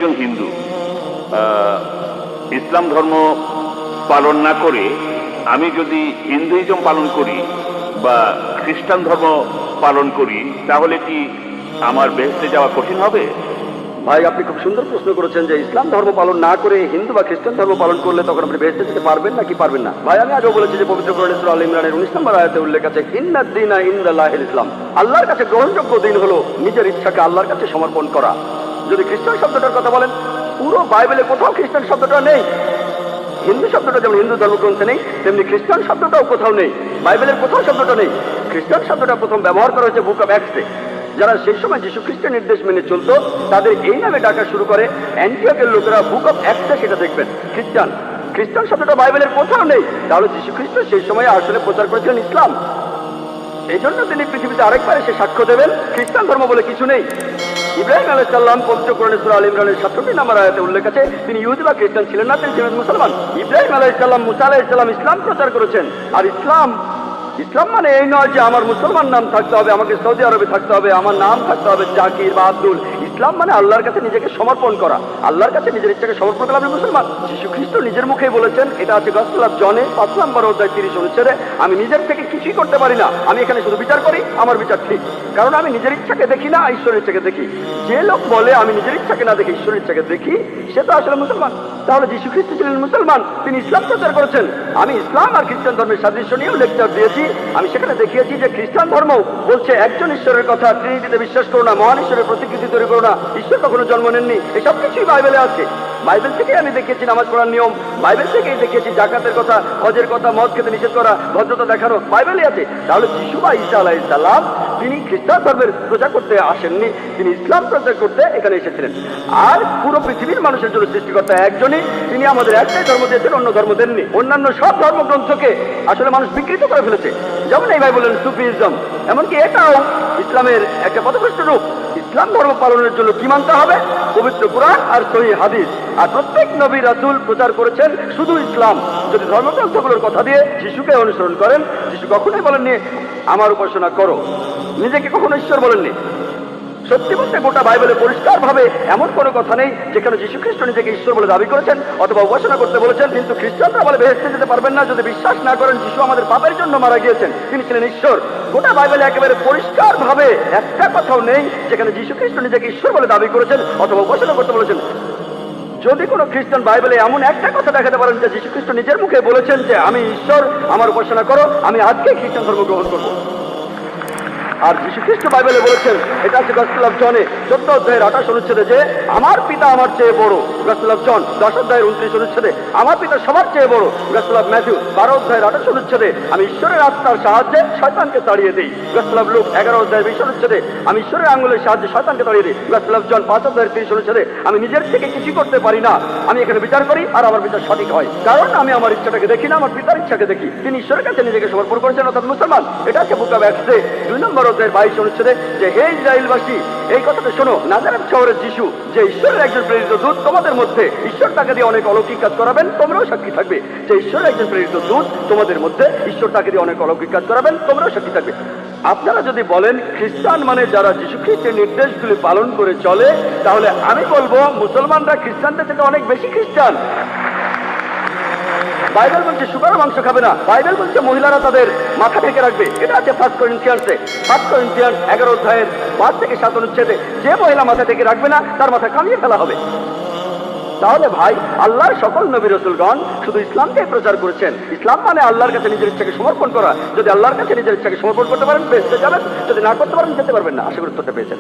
একজন হিন্দু ইসলাম ধর্ম পালন না করে আমি যদি হিন্দুইজম পালন করি বা খ্রিস্টান ধর্ম পালন করি তাহলে কি আমার বেহেশতে যাওয়া কঠিন হবে? ভাই, আপনি খুব সুন্দর প্রশ্ন করেছেন যে ইসলাম ধর্ম পালন না করে হিন্দু বা খ্রিস্টান ধর্ম পালন করলে তখন আপনি বেহেশতে যেতে পারবেন না কি পারবেন না। ভাই, আমি আগেও বলেছি যে পবিত্র কোরআন সূরা আল ইমরানের 19 নম্বর আয়াতে উল্লেখ আছে, ইন্নাদ দীনা ইনদাল্লাহিল ইসলাম। আল্লাহর কাছে গ্রহণযোগ্য দিন হলো নিজের ইচ্ছাকে আল্লাহর কাছে সমর্পণ করা। যদি খ্রিস্টান শব্দটার কথা বলেন, পুরো বাইবেলে কোথাও খ্রিস্টান শব্দটা নেই। হিন্দু শব্দটা যেমন হিন্দু ধর্মগ্রন্থে নেই, তেমনি খ্রিস্টান শব্দটাও কোথাও নেই, বাইবেলের কোথাও শব্দটা নেই। খ্রিস্টান শব্দটা প্রথম ব্যবহার করা হয়েছে বুক অফ অ্যাক্টসে। যারা সেই সময় যীশু খ্রিস্টের নির্দেশ মেনে চলতো তাদের এই নামে ডাকা শুরু করে অ্যান্টিওকের লোকেরা বুক অফ অ্যাক্টসে সেটা দেখবেন খ্রিস্টান। খ্রিস্টান শব্দটা বাইবেলের কোথাও নেই। তাহলে যীশু খ্রিস্ট সেই সময় আসলে প্রচার করেছিলেন ইসলাম। এই জন্য তিনি পৃথিবীতে আরেকবার এসে সাক্ষ্য দেবেন খ্রিস্টান ধর্ম বলে কিছু নেই। ইব্রাহিম আলাইহিস সালাম পবিত্র কোরআন সূরা আল ইমরানের 67 নম্বর আয়াতে উল্লেখ আছে, তিনি ইহুদি বা খ্রিস্টান ছিলেন না, তিনি ছিলেন মুসলমান। ইব্রাহিম আলাইহিস সালাম, মুসা আলাইহিস সালাম ইসলাম প্রচার করেছেন। আর ইসলাম মানে এই নয় যে আমার মুসলমান নাম থাকতে হবে, আমাকে সৌদি আরবে থাকতে হবে, আমার নাম থাকতে হবে জাকির বা আব্দুল। ইসলাম মানে আল্লাহর কাছে নিজেকে সমর্পণ করা, আল্লাহর কাছে নিজের ইচ্ছাকে সমর্পণ করা, আপনি মুসলমান। যীশু খ্রিস্ট নিজের মুখেই বলেছেন, এটা আছে গসপেল অফ জনে 5 নম্বর অধ্যায় 30 অনুচ্ছেদে, আমি নিজের থেকে কিছুই করতে পারি না, আমি এখানে শুধু বিচার করি, আমার বিচার ঠিক, কারণ আমি নিজের ইচ্ছাকে দেখি না, ঈশ্বরের ইচ্ছাকে দেখি। যে লোক বলে আমি নিজের ইচ্ছাকে না দেখি ঈশ্বরের ইচ্ছাকে দেখি, সে তো আসলে মুসলমান। তাহলে যীশু খ্রিস্ট ছিলেন মুসলমান, তিনি ইসলাম প্রচার করেছেন। আমি ইসলাম আর খ্রিস্টান ধর্মের সাদৃশ্য নিয়েও লেকচার দিয়েছি। আমি সেখানে দেখিয়েছি যে খ্রিস্টান ধর্ম বলছে একজন ঈশ্বরের কথা, ট্রিনিটিতে বিশ্বাস করো না, মহান ঈশ্বরের প্রতিকৃতি তৈরি করো না, ঈশ্বর কখনো জন্ম নেননি, এসব কিছুই বাইবেলে আছে। বাইবেল থেকে আমি দেখিয়েছি নামাজ পড়ার নিয়ম, বাইবেল থেকেই দেখিয়েছি জাকাতের কথা, হজের কথা, মদ খেতে নিষেধ করা, ভদ্রতা দেখানো, বাইবেলে আছে। তাহলে যীশু বা ঈসা আলাইহিস সালাম তিনি খ্রিস্টান ধর্মের প্রচার করতে আসেননি, তিনি ইসলাম প্রচার করতে এখানে এসেছিলেন। আর পুরো পৃথিবীর মানুষের জন্য সৃষ্টিকর্তা একজনই, তিনি আমাদের একটাই ধর্ম দিয়েছেন, অন্য ধর্ম দেননি। অন্যান্য সব ধর্মগ্রন্থকে আসলে মানুষ বিকৃত করে ফেলেছে, যেমন এই ভাই বললেন সুফিজম, এমনকি এটাও ইসলামের একটা পথভ্রষ্ট রূপ। ইসলাম ধর্ম পালনের জন্য কি মানতে হবে? পবিত্র কোরআন আর সহিহ হাদিস। আর প্রত্যেক নবী রাসূল প্রচার করেছেন শুধু ইসলাম। যদি ধর্মগ্রন্থগুলোর কথা দিয়ে যিশুকে অনুসরণ করেন, যিশু কখনোই বলেননি আমার উপাসনা করো, নিজেকে কখনো ঈশ্বর বলেননি। সত্যি বলতে গোটা বাইবেলে পরিষ্কার ভাবে এমন কোনো কথা নেই যেখানে যীশু খ্রিস্ট নিজেকে ঈশ্বর বলে দাবি করেছেন অথবা উপাসনা করতে বলেছেন। কিন্তু খ্রিস্টানরা বলে বেহেশতে যেতে পারবেন না যদি বিশ্বাস না করেন যিশু আমাদের পাপের জন্য মারা গিয়েছেন, তিনি ছিলেন ঈশ্বর। গোটা বাইবেলে একেবারে পরিষ্কার ভাবে একটা কথাও নেই যেখানে যীশু খ্রিস্ট নিজেকে ঈশ্বর বলে দাবি করেছেন অথবা উপাসনা করতে বলেছেন। যদি কোনো খ্রিস্টান বাইবেলে এমন একটা কথা দেখাতে পারেন যে যীশু খ্রিস্ট নিজের মুখে বলেছেন যে আমি ঈশ্বর, আমার উপাসনা করো, আমি আজকে খ্রিস্টান ধর্ম গ্রহণ করবো। আর যীশু খ্রিস্ট বাইবেলে বলেছেন, এটা আছে গসপেল অফ জনে 14 অধ্যায়ের 28 অনুচ্ছেদে, যে আমার পিতা আমার চেয়ে বড়। গসপেল অফ জন 10 অধ্যায়ের 29 অনুচ্ছেদে, আমার পিতা সবার চেয়ে বড়। গসপেল অফ ম্যাথিউ 12 অধ্যায়ের 28 অনুচ্ছেদে, আমি ঈশ্বরের আত্মার সাহায্যে শয়তানকে তাড়িয়ে দিই। গসপেল অফ লুক 11 অধ্যায়ের 20 অনুচ্ছেদে, আমি ঈশ্বরের আঙ্গুলের সাহায্যে শয়তানকে তাড়িয়ে দিই। গসপেল অফ জন 5 অধ্যায়ের 30 অনুচ্ছেদে, আমি নিজের থেকে কিছু করতে পারি না, আমি এখানে বিচার করি আর আমার বিচার সঠিক হয়, কারণ আমি আমার ইচ্ছাটাকে দেখি না, আমার পিতার ইচ্ছাকে দেখি। তিনি ঈশ্বরের কাছে নিজেকে সমর্পণ করেছেন, অর্থাৎ মুসলমান। এটা আছে বুক অফ অ্যাক্টসে 2 নম্বর অধ্যায়ের 22 অনুচ্ছেদে, যে হে ইসরায়েলবাসী, এই কথাটা শোনো, নাজারেথ শহরের যিশু যে ঈশ্বরের একজন প্রেরিত দূত, তোমাদের মধ্যে ঈশ্বর তাকে দিয়ে অনেক অলৌকিক কাজ করাবেন, তোমরাও সাক্ষী থাকবে। যে ঈশ্বরের একজন প্রেরিত দূত, তোমাদের মধ্যে ঈশ্বর তাকে দিয়ে অনেক অলৌকিক কাজ করাবেন, তোমরাও সাক্ষী থাকবে। আপনারা যদি বলেন খ্রিস্টান মানে যারা যীশু খ্রিস্টের নির্দেশগুলি পালন করে চলে, তাহলে আমি বলবো মুসলমানরা খ্রিস্টানদের থেকে অনেক বেশি খ্রিস্টান। বাইবেল বলছে শুকর মাংস খাবে না, বাইবেল বলছে মহিলারা তাদের মাথা ঢেকে রাখবে। এটা আছে 1 করিন্থিয়ান্সে 1 করিন্থিয়ান 11 অধ্যায়ের 5 থেকে 7 অনুচ্ছেদে, যে মহিলা মাথা ঢেকে রাখবে না তার মাথা কামিয়ে ফেলা হবে। তাহলে ভাই, আল্লাহর সকল নবী রাসূলগণ শুধু ইসলামকে প্রচার করেছেন। ইসলাম মানে আল্লাহর কাছে নিজের ইচ্ছাকে সমর্পণ করা। যদি আল্লাহর কাছে নিজের ইচ্ছাকে সমর্পণ করতে পারেন বেহেশতে যাবেন, যদি না করতে পারেন যেতে পারবেন না। আশা করি উত্তরটা পেয়েছেন।